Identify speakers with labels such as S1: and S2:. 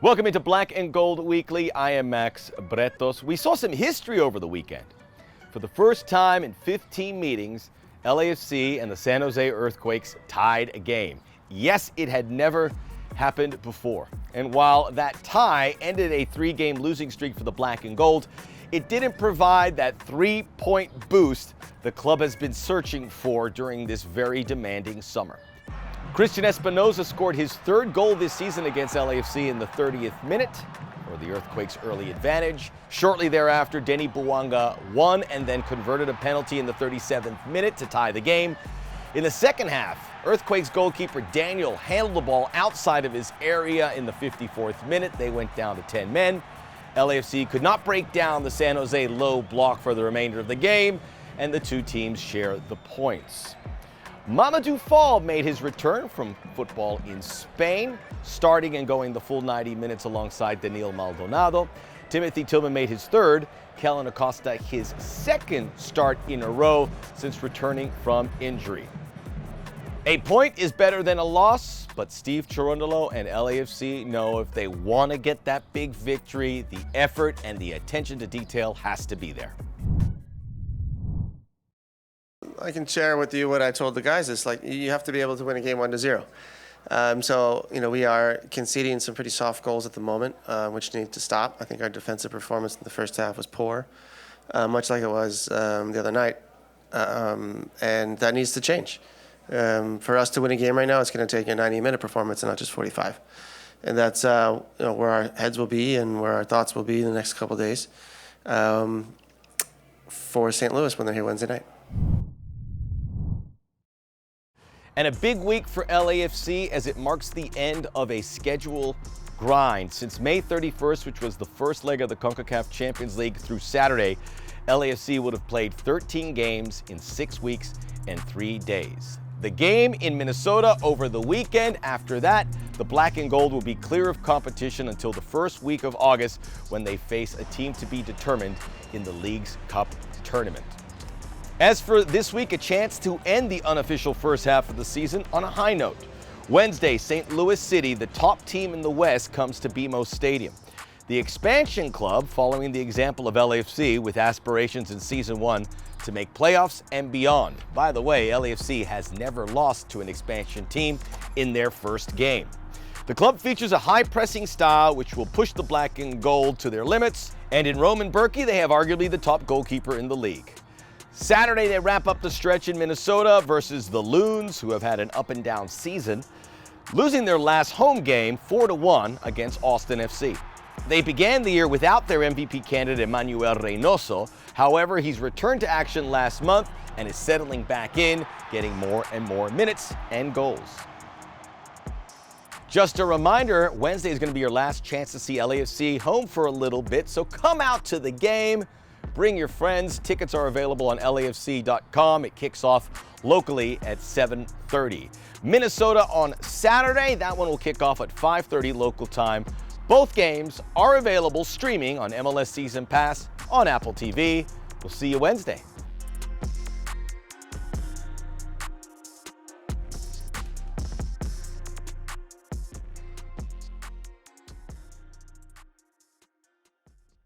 S1: Welcome into Black and Gold Weekly. I am Max Bretos. We saw some history over the weekend. For the first time in 15 meetings, LAFC and the San Jose Earthquakes tied a game. Yes, it had never happened before. And while that tie ended a 3-game losing streak for the Black and Gold, it didn't provide that 3-point boost the club has been searching for during this very demanding summer. Christian Espinoza scored his 3rd goal this season against LAFC in the 30th minute, for the Earthquakes' early advantage. Shortly thereafter, Denny Bouanga won and then converted a penalty in the 37th minute to tie the game. In the second half, Earthquakes goalkeeper Daniel handled the ball outside of his area in the 54th minute. They went down to 10 men. LAFC could not break down the San Jose low block for the remainder of the game, and the two teams share the points. Mamadou Fall made his return from football in Spain, starting and going the full 90 minutes alongside Daniel Maldonado. Timothy Tillman made his 3rd, Kellen Acosta his 2nd start in a row since returning from injury. A point is better than a loss, but Steve Cherundolo and LAFC know if they want to get that big victory, the effort and the attention to detail has to be there.
S2: I can share with you what I told the guys. It's like you have to be able to win a game 1-0. So, we are conceding some pretty soft goals at the moment, which need to stop. I think our defensive performance in the first half was poor, much like it was the other night, and that needs to change. For us to win a game right now, it's going to take a 90-minute performance and not just 45. And that's where our heads will be and where our thoughts will be in the next couple of days for St. Louis when they're here Wednesday night.
S1: And a big week for LAFC as it marks the end of a schedule grind. Since May 31st, which was the first leg of the CONCACAF Champions League, through Saturday, LAFC would have played 13 games in 6 weeks and 3 days. The game in Minnesota over the weekend. After that, the Black and Gold will be clear of competition until the first week of August when they face a team to be determined in the League's Cup tournament. As for this week, a chance to end the unofficial first half of the season on a high note. Wednesday, St. Louis City, the top team in the West, comes to BMO Stadium. The expansion club, following the example of LAFC with aspirations in Season 1 to make playoffs and beyond. By the way, LAFC has never lost to an expansion team in their first game. The club features a high-pressing style which will push the Black and Gold to their limits, and in Roman Berkey, they have arguably the top goalkeeper in the league. Saturday, they wrap up the stretch in Minnesota versus the Loons, who have had an up-and-down season, losing their last home game 4-1 against Austin FC. They began the year without their MVP candidate Emmanuel Reynoso. However, he's returned to action last month and is settling back in, getting more and more minutes and goals. Just a reminder, Wednesday is going to be your last chance to see LAFC home for a little bit, so come out to the game. Bring your friends. Tickets are available on LAFC.com. It kicks off locally at 7:30. Minnesota on Saturday. That one will kick off at 5:30 local time. Both games are available streaming on MLS Season Pass on Apple TV. We'll see you Wednesday.